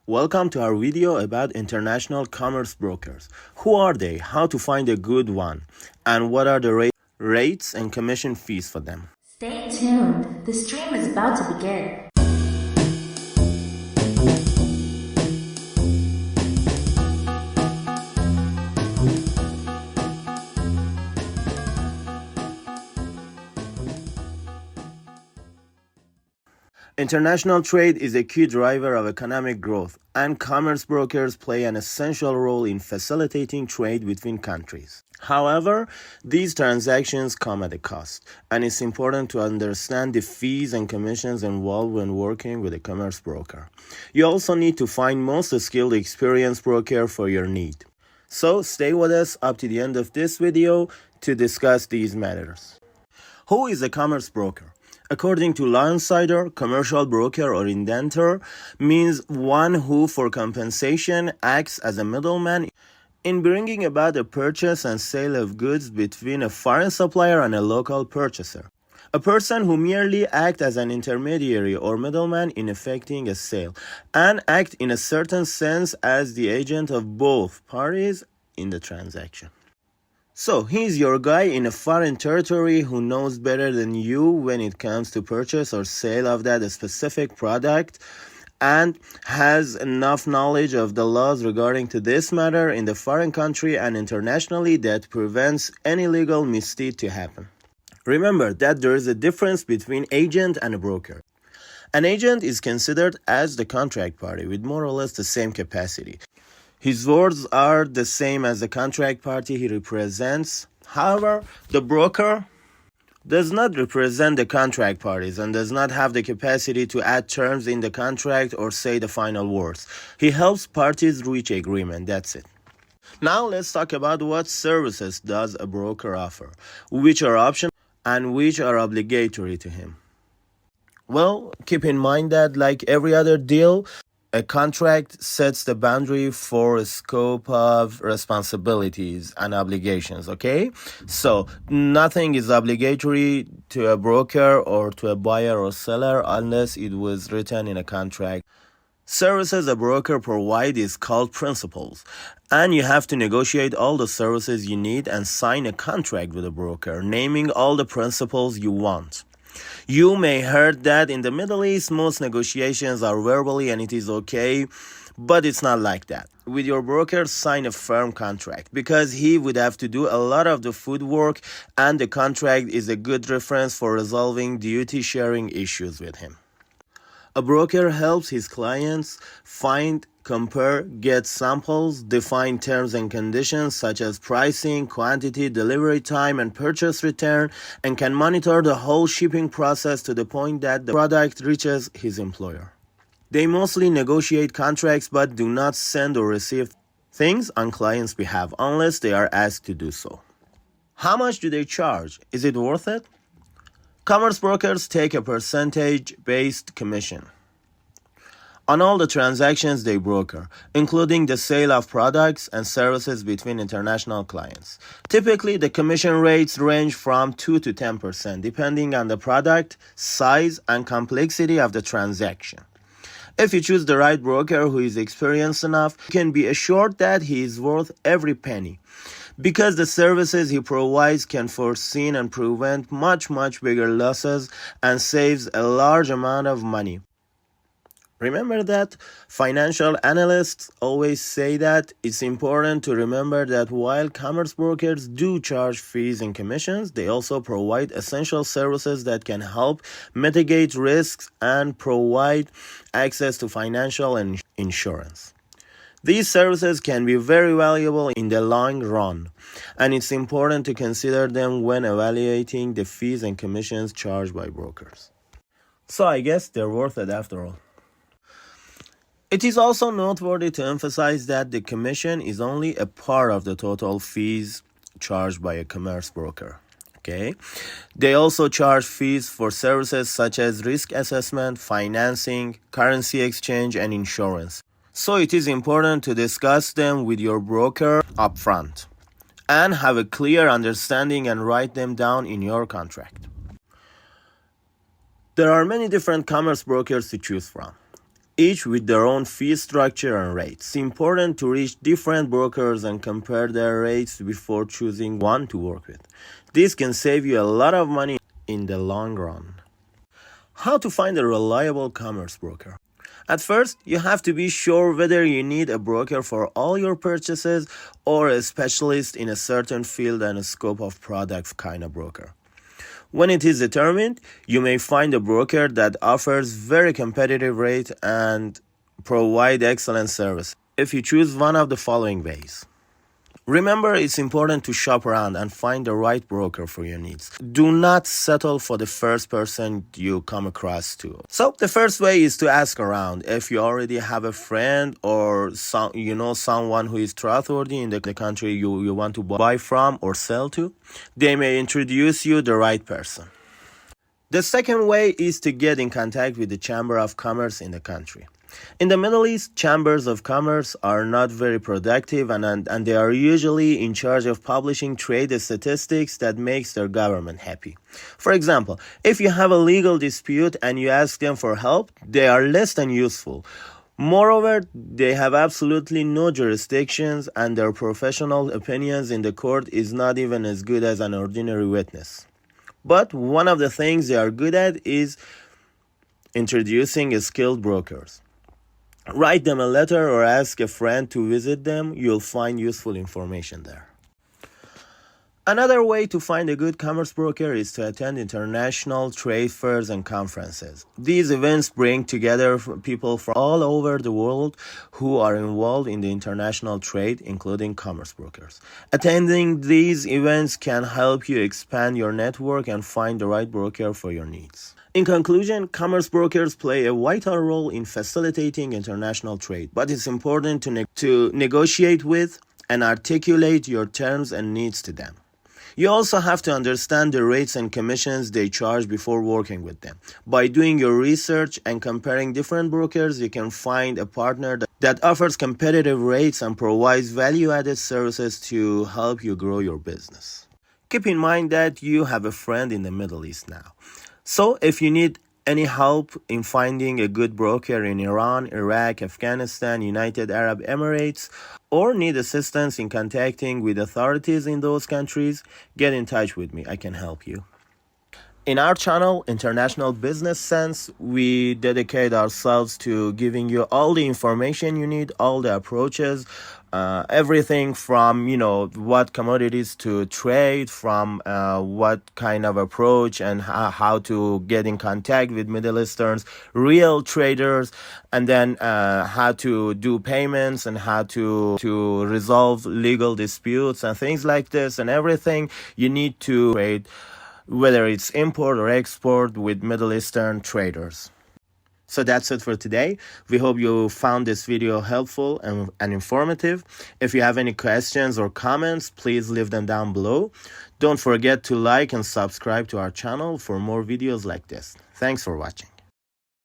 Welcome to our video about international commerce brokers. Who are they, how to find a good one, and what are the rates and commission fees for them? Stay tuned, the stream is about to begin. International trade is a key driver of economic growth, and commerce brokers play an essential role in facilitating trade between countries. However, these transactions come at a cost, and it's important to understand the fees and commissions involved when working with a commerce broker. You also need to find most skilled, experienced broker for your need. So stay with us up to the end of this video to discuss these matters. Who is a commerce broker? According to Law Insider, commercial broker or indentor means one who, for compensation, acts as a middleman in bringing about a purchase and sale of goods between a foreign supplier and a local purchaser. A person who merely acts as an intermediary or middleman in effecting a sale and act in a certain sense as the agent of both parties in the transaction. So, he's your guy in a foreign territory who knows better than you when it comes to purchase or sale of that specific product and has enough knowledge of the laws regarding to this matter in the foreign country and internationally that prevents any legal misdeed to happen. Remember that there is a difference between agent and a broker. An agent is considered as the contract party with more or less the same capacity. His words are the same as the contract party he represents. However, the broker does not represent the contract parties and does not have the capacity to add terms in the contract or say the final words. He helps parties reach agreement, that's it. Now let's talk about what services does a broker offer, which are optional and which are obligatory to him. Well, keep in mind that like every other deal, a contract sets the boundary for a scope of responsibilities and obligations, okay? So, nothing is obligatory to a broker or to a buyer or seller unless it was written in a contract. Services a broker provides is called principals, and you have to negotiate all the services you need and sign a contract with a broker, naming all the principals you want. You may heard that in the Middle East, most negotiations are verbally and it is okay, but it's not like that. With your broker, sign a firm contract because he would have to do a lot of the footwork and the contract is a good reference for resolving duty sharing issues with him. A broker helps his clients find, compare, get samples, define terms and conditions such as pricing, quantity, delivery time, and purchase return, and can monitor the whole shipping process to the point that the product reaches his employer. They mostly negotiate contracts but do not send or receive things on clients' behalf unless they are asked to do so. How much do they charge? Is it worth it? Commerce brokers take a percentage-based commission on all the transactions they broker, including the sale of products and services between international clients. Typically, the commission rates range from 2 to 10%, depending on the product, size, and complexity of the transaction. If you choose the right broker who is experienced enough, you can be assured that he is worth every penny, because the services he provides can foresee and prevent much bigger losses and saves a large amount of money. Remember that financial analysts always say that it's important to remember that while commerce brokers do charge fees and commissions, they also provide essential services that can help mitigate risks and provide access to financial and insurance. These services can be very valuable in the long run, and it's important to consider them when evaluating the fees and commissions charged by brokers. So I guess they're worth it after all. It is also noteworthy to emphasize that the commission is only a part of the total fees charged by a commerce broker. Okay? They also charge fees for services such as risk assessment, financing, currency exchange, and insurance. So it is important to discuss them with your broker upfront and have a clear understanding and write them down in your contract. There are many different commerce brokers to choose from. each with their own fee structure and rates. It's important to reach different brokers and compare their rates before choosing one to work with. This can save you a lot of money in the long run. How to find a reliable commerce broker? At first, you have to be sure whether you need a broker for all your purchases or a specialist in a certain field and a scope of products kind of broker. When it is determined, you may find a broker that offers very competitive rate and provide excellent service if you choose one of the following ways. Remember, it's important to shop around and find the right broker for your needs. Do not settle for the first person you come across to. So the first way is to ask around. If you already have a friend or someone who is trustworthy in the country you want to buy from or sell to, they may introduce you the right person. The second way is to get in contact with the Chamber of Commerce in the country. In the Middle East, chambers of commerce are not very productive and they are usually in charge of publishing trade statistics that makes their government happy. For example, if you have a legal dispute and you ask them for help, they are less than useful. Moreover, they have absolutely no jurisdictions and their professional opinions in the court is not even as good as an ordinary witness. But one of the things they are good at is introducing skilled brokers. Write them a letter or ask a friend to visit them. You'll find useful information there. Another way to find a good commerce broker is to attend international trade fairs and conferences. These events bring together people from all over the world who are involved in the international trade, including commerce brokers. Attending these events can help you expand your network and find the right broker for your needs. In conclusion, commerce brokers play a vital role in facilitating international trade, but it's important to negotiate with and articulate your terms and needs to them. You also have to understand the rates and commissions they charge before working with them. By doing your research and comparing different brokers, you can find a partner that offers competitive rates and provides value-added services to help you grow your business. Keep in mind that you have a friend in the Middle East now. So if you need any help in finding a good broker in Iran, Iraq, Afghanistan, United Arab Emirates, or need assistance in contacting with authorities in those countries, get in touch with me. I can help you. In our channel, International Business Sense, we dedicate ourselves to giving you all the information you need, all the approaches, everything from, what commodities to trade, from what kind of approach and how to get in contact with Middle Easterns, real traders, and then how to do payments and how to resolve legal disputes and things like this, and everything you need to trade, whether it's import or export with Middle Eastern traders. So that's it for today. We hope you found this video helpful and informative. If you have any questions or comments, please leave them down below. Don't forget to like and subscribe to our channel for more videos like this. Thanks for watching.